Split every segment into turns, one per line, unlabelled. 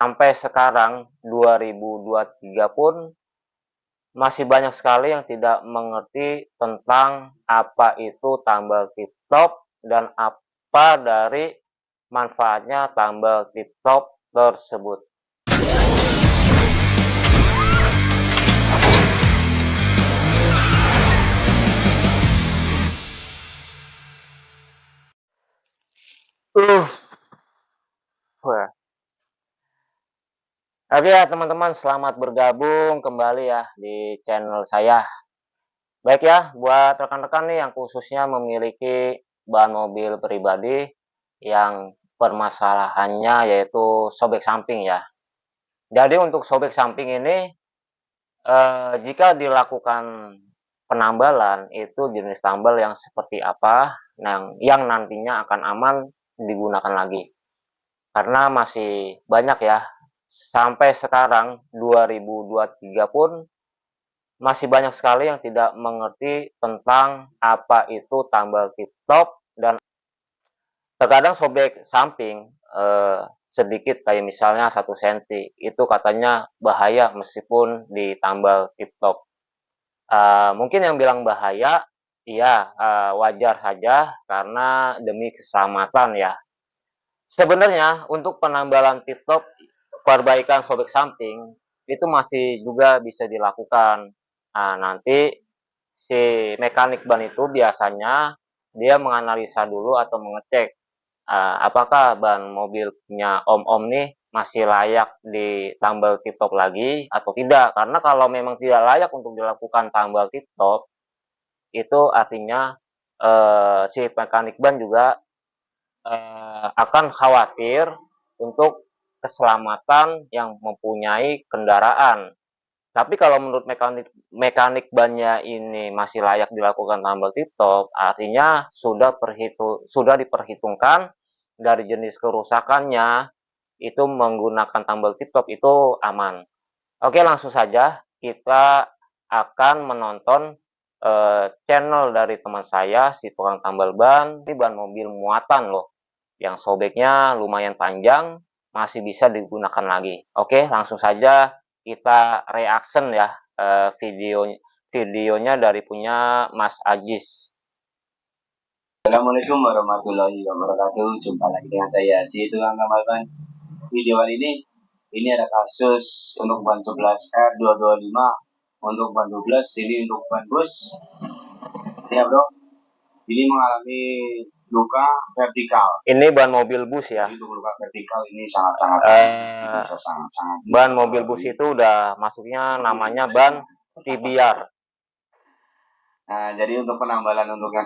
Sampai sekarang 2023 pun masih banyak sekali yang tidak mengerti tentang apa itu tambal tip-top dan apa dari manfaatnya tambal tip-top tersebut. Uh, wah. Oke ya teman-teman, selamat bergabung kembali ya di channel saya. Baik ya, buat rekan-rekan nih yang khususnya memiliki ban mobil pribadi yang permasalahannya yaitu sobek samping ya. Jadi untuk sobek samping ini, jika dilakukan penambalan itu jenis tambal yang seperti apa, yang nantinya akan aman digunakan lagi. Karena masih banyak ya, sampai sekarang 2023 pun masih banyak sekali yang tidak mengerti tentang apa itu tambal tip-top dan terkadang sobek samping sedikit kayak misalnya 1 cm itu katanya bahaya meskipun ditambal tip-top. Mungkin yang bilang bahaya, iya, wajar saja karena demi keselamatan ya. Sebenarnya untuk penambalan tip-top, perbaikan sobek samping itu masih juga bisa dilakukan. Nah, nanti si mekanik ban itu biasanya dia menganalisa dulu atau mengecek apakah ban mobilnya om-om nih masih layak ditambal tip-top lagi atau tidak. Karena kalau memang tidak layak untuk dilakukan tambal tip-top, itu artinya si mekanik ban juga akan khawatir untuk keselamatan yang mempunyai kendaraan. Tapi kalau menurut mekanik bannya ini masih layak dilakukan tambal tip-top, artinya sudah diperhitungkan dari jenis kerusakannya itu menggunakan tambal tip-top itu aman. Oke, langsung saja kita akan menonton channel dari teman saya si tukang tambal ban. Ini ban mobil muatan loh, yang sobeknya lumayan panjang, masih bisa digunakan lagi. Oke, langsung saja kita reaction ya videonya dari punya Mas Ajis.
Assalamualaikum warahmatullahi wabarakatuh. Jumpa lagi dengan saya si tukang tambal ban. Video kali ini ada kasus untuk ban 11R 225, untuk ban 12 ini untuk ban bus. Ya bro, ini mengalami luka vertikal.
Ini ban mobil bus ya.
Jadi untuk luka vertikal ini sangat-sangat bisa sangat-sangat.
Ban mobil bus itu udah masuknya namanya ban TBR.
Nah, jadi untuk penambalan untuk yang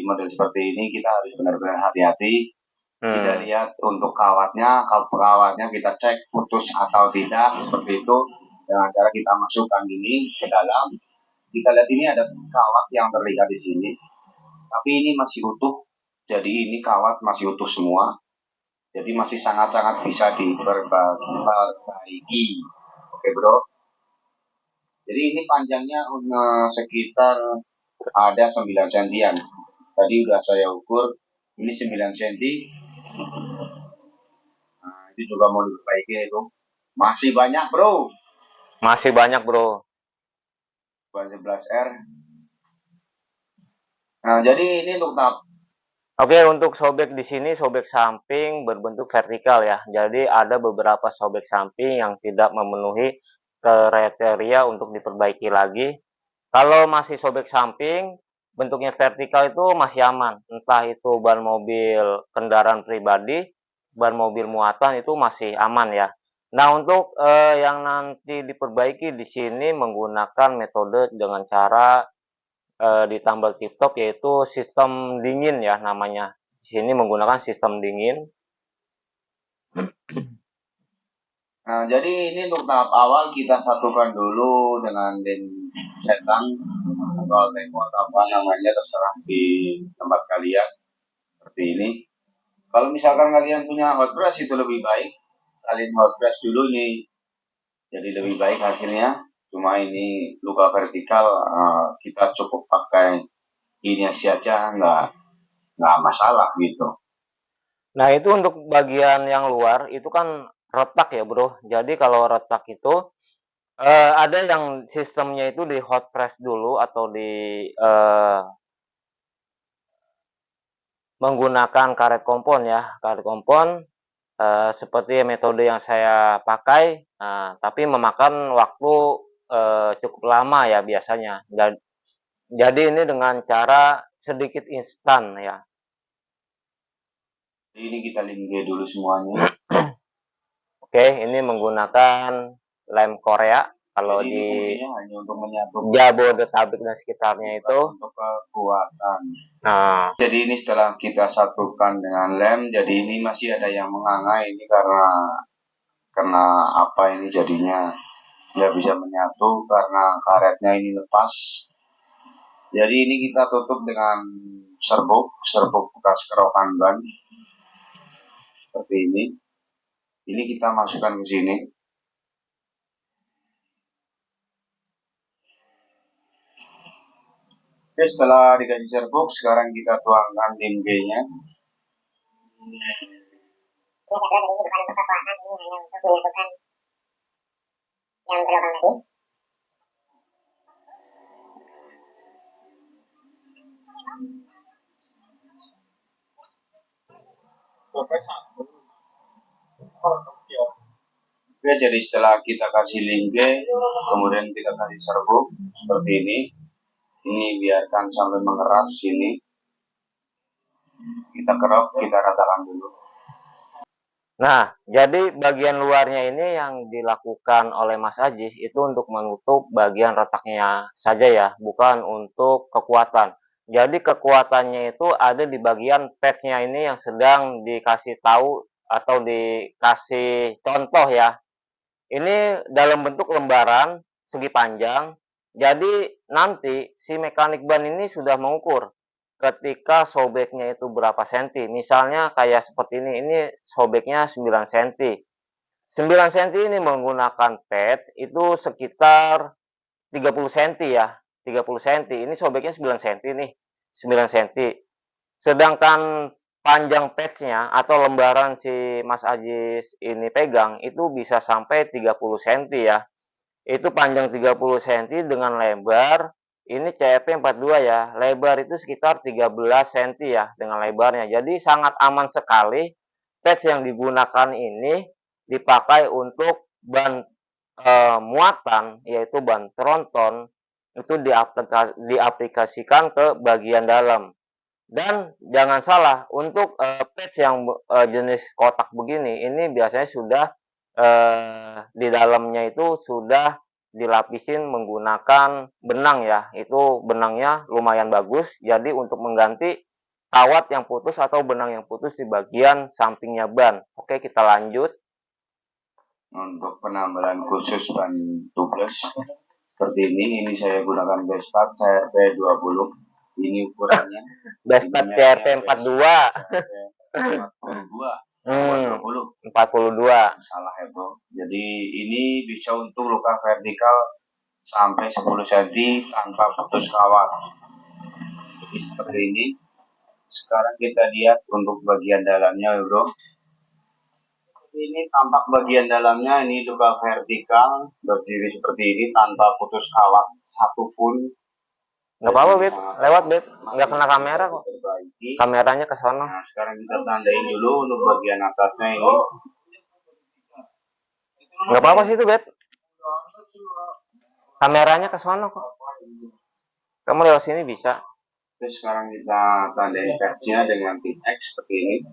model seperti ini kita harus benar-benar hati-hati. Kita lihat untuk kawatnya, kalau kawatnya kita cek putus atau tidak, seperti itu. Dengan cara kita masukkan ini ke dalam, kita lihat ini ada kawat yang terlihat di sini, tapi ini masih utuh. Jadi ini kawat masih utuh semua. Jadi masih sangat-sangat bisa diperbaiki. Oke bro. Jadi ini panjangnya sekitar ada 9 sentian. Tadi udah saya ukur, ini 9 cm. Nah, itu juga mau diperbaiki itu. Masih banyak bro.
Masih banyak bro.
Ban 11R. Nah, jadi ini untuk tahap.
Oke, untuk sobek di sini sobek samping berbentuk vertikal ya. Jadi ada beberapa sobek samping yang tidak memenuhi kriteria untuk diperbaiki lagi. Kalau masih sobek samping, bentuknya vertikal itu masih aman. Entah itu ban mobil kendaraan pribadi, ban mobil muatan itu masih aman ya. Nah, untuk yang nanti diperbaiki di sini menggunakan metode dengan cara ditambal tip-top yaitu sistem dingin ya namanya. Di sini menggunakan sistem dingin.
Nah, jadi ini untuk tahap awal kita satukan dulu dengan setang atau tembok apa namanya, terserah di tempat kalian seperti ini. Kalau misalkan kalian punya hot brush itu lebih baik, kalian hot brush dulu nih, jadi lebih baik hasilnya. Cuma ini luka vertikal, kita cukup pakai ini saja, nggak masalah gitu.
Nah, itu untuk bagian yang luar itu kan retak ya bro. Jadi kalau retak itu ada yang sistemnya itu di hot press dulu atau di menggunakan karet kompon ya, karet kompon seperti metode yang saya pakai, tapi memakan waktu cukup lama ya biasanya. Jadi ini dengan cara sedikit instan ya.
Ini kita lingge dulu semuanya.
Oke, ini menggunakan lem Korea. Kalau
Jadi ini
di
fungsinya hanya untuk menyatukan
Jabodetabek dan sekitarnya itu.
untuk kekuatan.
Nah,
Jadi ini setelah kita satukan dengan lem, jadi ini masih ada yang menganga ini karena apa ini jadinya nggak bisa menyatu karena karetnya ini lepas. Jadi ini kita tutup dengan serbuk bekas kerokan ban seperti ini. Ini kita masukkan ke sini. Oke, setelah dikasih serbuk, sekarang kita tuangkan limbenya. Oke, jadi setelah kita kasih limbe, kemudian kita kasih serbuk seperti ini. Ini biarkan sampai mengeras sini. Kita kerok, kita ratakan dulu.
Nah, jadi bagian luarnya ini yang dilakukan oleh Mas Ajis itu untuk menutup bagian retaknya saja ya, bukan untuk kekuatan. Jadi kekuatannya itu ada di bagian patch-nya ini yang sedang dikasih tahu atau dikasih contoh ya. Ini dalam bentuk lembaran segi panjang. Jadi nanti si mekanik ban ini sudah mengukur ketika sobeknya itu berapa senti. Misalnya kayak seperti ini sobeknya 9 senti. 9 senti ini menggunakan patch itu sekitar 30 senti ya. 30 senti. Ini sobeknya 9 senti nih. 9 senti. Sedangkan panjang patch-nya atau lembaran si Mas Ajis ini pegang itu bisa sampai 30 senti ya. Itu panjang 30 senti dengan lebar ini CFP 42 ya. Lebar itu sekitar 13 senti ya dengan lebarnya. Jadi sangat aman sekali patch yang digunakan ini dipakai untuk ban muatan yaitu ban tronton itu diaplikasikan ke bagian dalam. Dan jangan salah, untuk patch yang jenis kotak begini, ini biasanya sudah di dalamnya itu sudah dilapisin menggunakan benang ya. Itu benangnya lumayan bagus. Jadi untuk mengganti kawat yang putus atau benang yang putus di bagian sampingnya ban. Oke, kita lanjut.
Untuk penambalan khusus ban tubeless seperti ini saya gunakan Vespa CRP 20. Ini ukurannya.
Vespa CRP 42. 42.
Salah ya bro. Jadi ini bisa untuk luka vertikal sampai 10 cm tanpa putus kawat. Jadi seperti ini. Sekarang kita lihat untuk bagian dalamnya ya bro. Ini tampak bagian dalamnya ini luka vertikal berdiri seperti ini tanpa putus kawat satupun.
Nggak apa-apa Beb, lewat Beb, nggak kena kamera kok. Kameranya ke sana.
Nah sekarang kita tandain dulu untuk bagian atasnya ini.
Nggak apa-apa sih itu Beb. Kameranya ke sana kok. Kamu lewat sini bisa.
Terus sekarang kita tandain patch-nya dengan pin X seperti ini.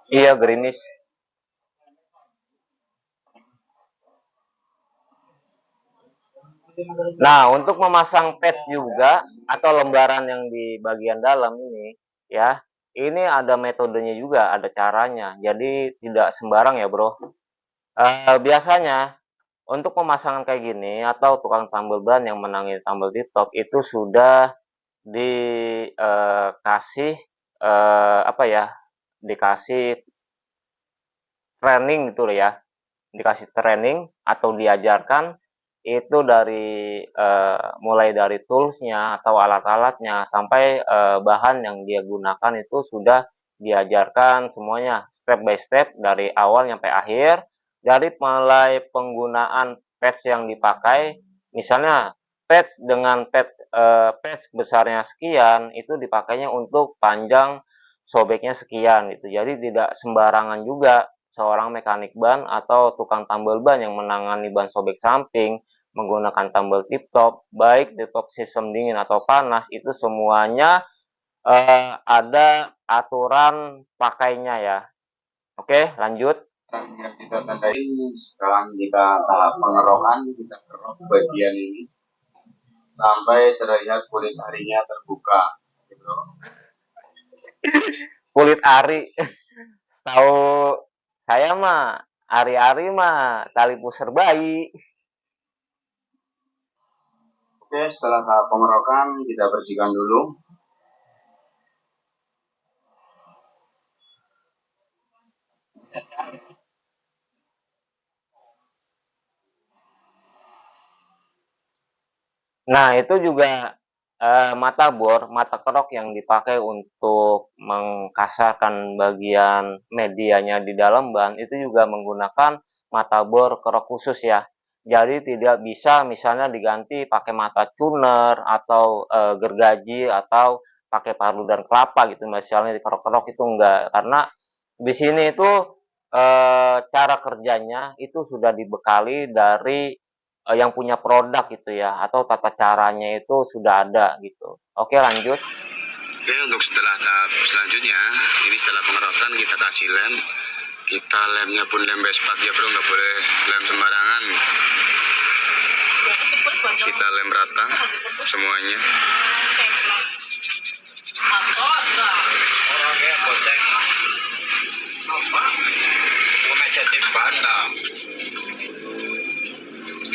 Iya, greenish. Nah, untuk memasang patch juga atau lembaran yang di bagian dalam ini, ya, ini ada metodenya juga, ada caranya. Jadi tidak sembarang ya, bro. Biasanya untuk pemasangan kayak gini atau tukang tambal ban yang menangin tambal di top itu sudah dikasih apa ya? Dikasih training gitu ya. Dikasih training atau diajarkan itu dari mulai dari toolsnya atau alat-alatnya sampai bahan yang dia gunakan itu sudah diajarkan semuanya step by step dari awal sampai akhir, dari mulai penggunaan patch yang dipakai, misalnya patch dengan patch besarnya sekian itu dipakainya untuk panjang sobeknya sekian gitu. Jadi tidak sembarangan juga seorang mekanik ban atau tukang tambal ban yang menangani ban sobek samping menggunakan tambal tip top, baik di top sistem dingin atau panas, itu semuanya ada aturan pakainya ya. Oke, lanjut.
Yang kita tandai sekarang kita tahap pengerokan, kita kerok bagian ini sampai terlihat kulit harinya terbuka, gitu.
Kulit ari, tahu saya mah ari-ari mah tali pusar bayi.
Oke, setelah tahap pengerokan kita bersihkan dulu.
Nah, itu juga mata bor, mata kerok yang dipakai untuk mengkasarkan bagian medianya di dalam ban itu juga menggunakan mata bor kerok khusus ya. Jadi tidak bisa misalnya diganti pakai mata tuner atau gergaji atau pakai palu dan kelapa gitu misalnya di kerok-kerok itu enggak, karena di sini itu cara kerjanya itu sudah dibekali dari yang punya produk gitu ya, atau tata caranya itu sudah ada gitu. Oke, lanjut.
Oke, untuk setelah tahap selanjutnya, ini setelah pengerokan kita kasih lem. Kita lemnya pun lem bespat ya bro, nggak boleh lem sembarangan. Kita lem rata semuanya.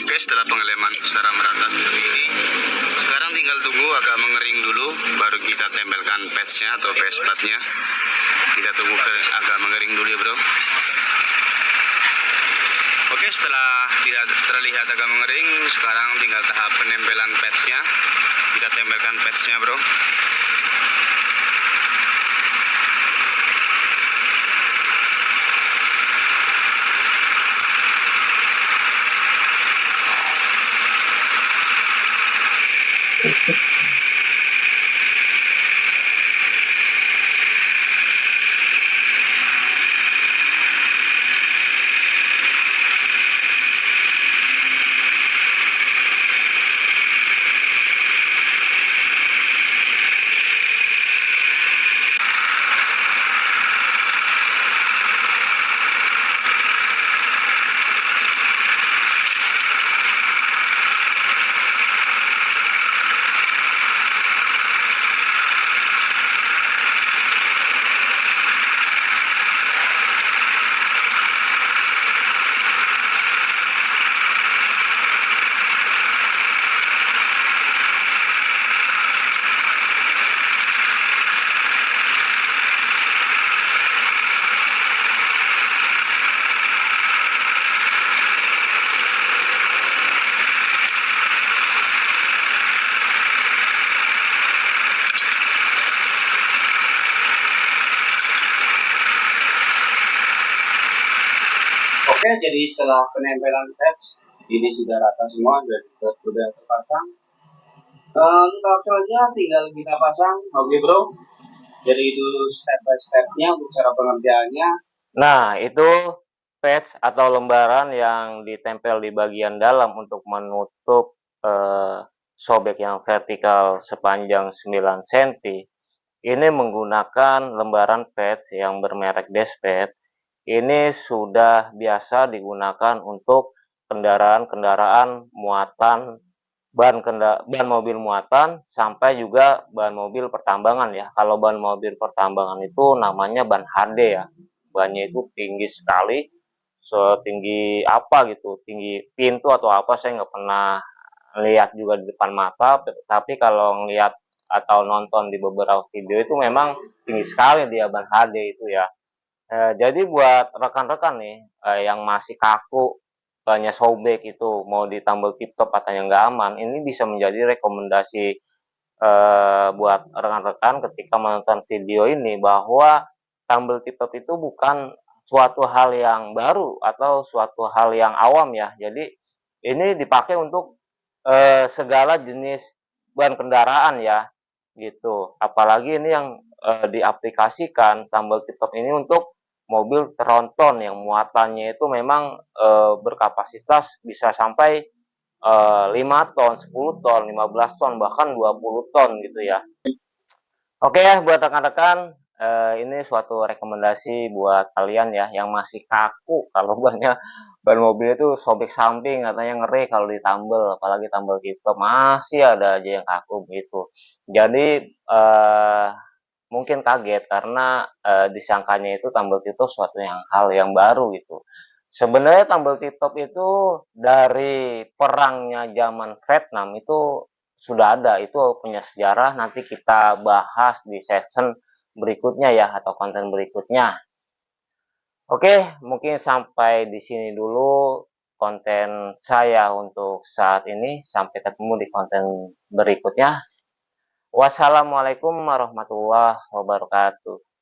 Oke, setelah pengeleman secara merata seperti ini, sekarang tinggal tunggu agak mengering dulu, baru kita tempelkan patchnya atau patchnya. Kita tunggu agak mengering dulu ya bro. Oke, setelah tidak terlihat agak mengering, sekarang tinggal tahap penempelan patchnya. Kita tempelkan patchnya bro. Oke, jadi setelah penempelan patch ini sudah rata semua, sudah terpasang. Tahap selanjutnya tinggal kita pasang, oke bro. Jadi itu step by stepnya untuk cara pengerjaannya.
Nah, itu patch atau lembaran yang ditempel di bagian dalam untuk menutup sobek yang vertikal sepanjang 9 cm. Ini menggunakan lembaran patch yang bermerek Despet. Ini sudah biasa digunakan untuk kendaraan-kendaraan muatan ban mobil muatan sampai juga ban mobil pertambangan ya. Kalau ban mobil pertambangan itu namanya ban HD ya. Bannya itu tinggi sekali, setinggi apa gitu, tinggi pintu atau apa saya nggak pernah lihat juga di depan mata. Tapi kalau ngelihat atau nonton di beberapa video itu memang tinggi sekali dia ban HD itu ya. Jadi buat rekan-rekan nih yang masih kaku banyak sobek itu mau ditambal tip-top katanya nggak aman, ini bisa menjadi rekomendasi buat rekan-rekan ketika menonton video ini bahwa tumble tip-top itu bukan suatu hal yang baru atau suatu hal yang awam ya. Jadi ini dipakai untuk segala jenis ban kendaraan ya, gitu. Apalagi ini yang diaplikasikan tumble tip-top ini untuk mobil tronton yang muatannya itu memang berkapasitas bisa sampai 5 ton, 10 ton, 15 ton, bahkan 20 ton gitu ya. Oke ya, buat rekan-rekan, ini suatu rekomendasi buat kalian ya yang masih kaku kalau ban mobil itu sobek samping, katanya ngeri kalau ditambel, apalagi tambel gitu, masih ada aja yang kaku gitu. Jadi mungkin kaget karena disangkanya itu tumble tip-top suatu hal yang baru gitu. Sebenarnya tumble tip-top itu dari perangnya zaman Vietnam itu sudah ada, itu punya sejarah, nanti kita bahas di season berikutnya ya atau konten berikutnya. Oke, mungkin sampai di sini dulu konten saya untuk saat ini. Sampai ketemu di konten berikutnya. Wassalamualaikum warahmatullahi wabarakatuh.